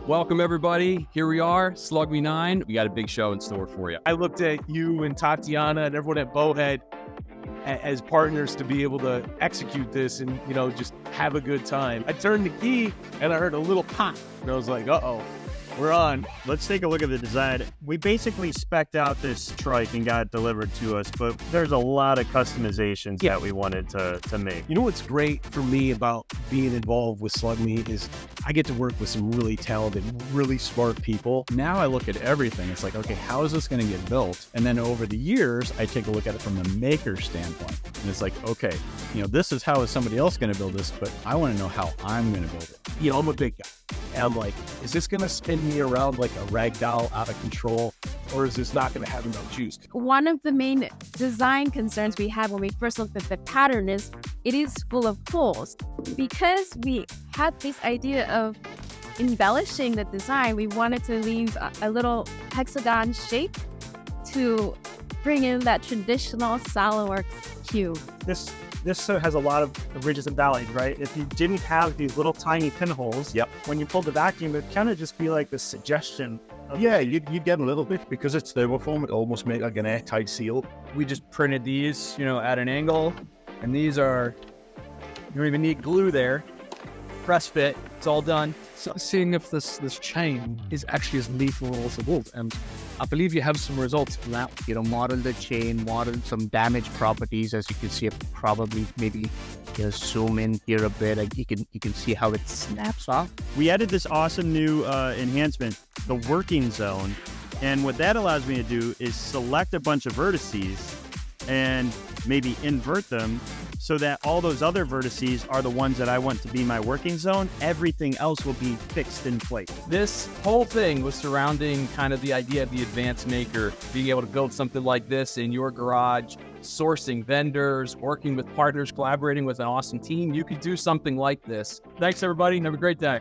Welcome, everybody. Here we are, SLUGME 9. We got a big show in store for you. I looked at you and Tatiana and everyone at Bowhead as partners to be able to execute this and, just have a good time. I turned the key and I heard a little pop and I was like, uh-oh, we're on. Let's take a look at the design. We basically spec'd out this trike and got it delivered to us, but there's a lot of customizations that we wanted to make. You know what's great for me about being involved with SLUGME is I get to work with some really talented, really smart people. Now I look at everything. It's like, okay, how is this going to get built? And then over the years, I take a look at it from the maker standpoint. And it's like, okay, this is how is somebody else going to build this, but I want to know how I'm going to build it. I'm a big guy. And I'm like, is this going to spin me around like a rag doll out of control? Or is this not going to have enough juice? One of the main design concerns we had when we first looked at the pattern is it is full of holes. Because we had this idea of embellishing the design, we wanted to leave a little hexagon shape to bring in that traditional Solidworks cube. This has a lot of ridges and valleys, right? If you didn't have these little tiny pinholes, when you pulled the vacuum, it'd kind of just be like the suggestion. You get a little bit because it's thermoform. It almost makes like an airtight seal. We just printed these, at an angle, and these are, you don't even need glue there. Press fit, it's all done. So seeing if this chain is actually as lethal as it was, and I believe you have some results from that. Model the chain, model some damage properties. As you can see, probably maybe zoom in here a bit. Like you can see how it snaps off. We added this awesome new enhancement, the working zone, and what that allows me to do is select a bunch of vertices and maybe invert them so that all those other vertices are the ones that I want to be my working zone. Everything else will be fixed in place. This whole thing was surrounding kind of the idea of the advanced maker, being able to build something like this in your garage, sourcing vendors, working with partners, collaborating with an awesome team. You could do something like this. Thanks, everybody, and have a great day.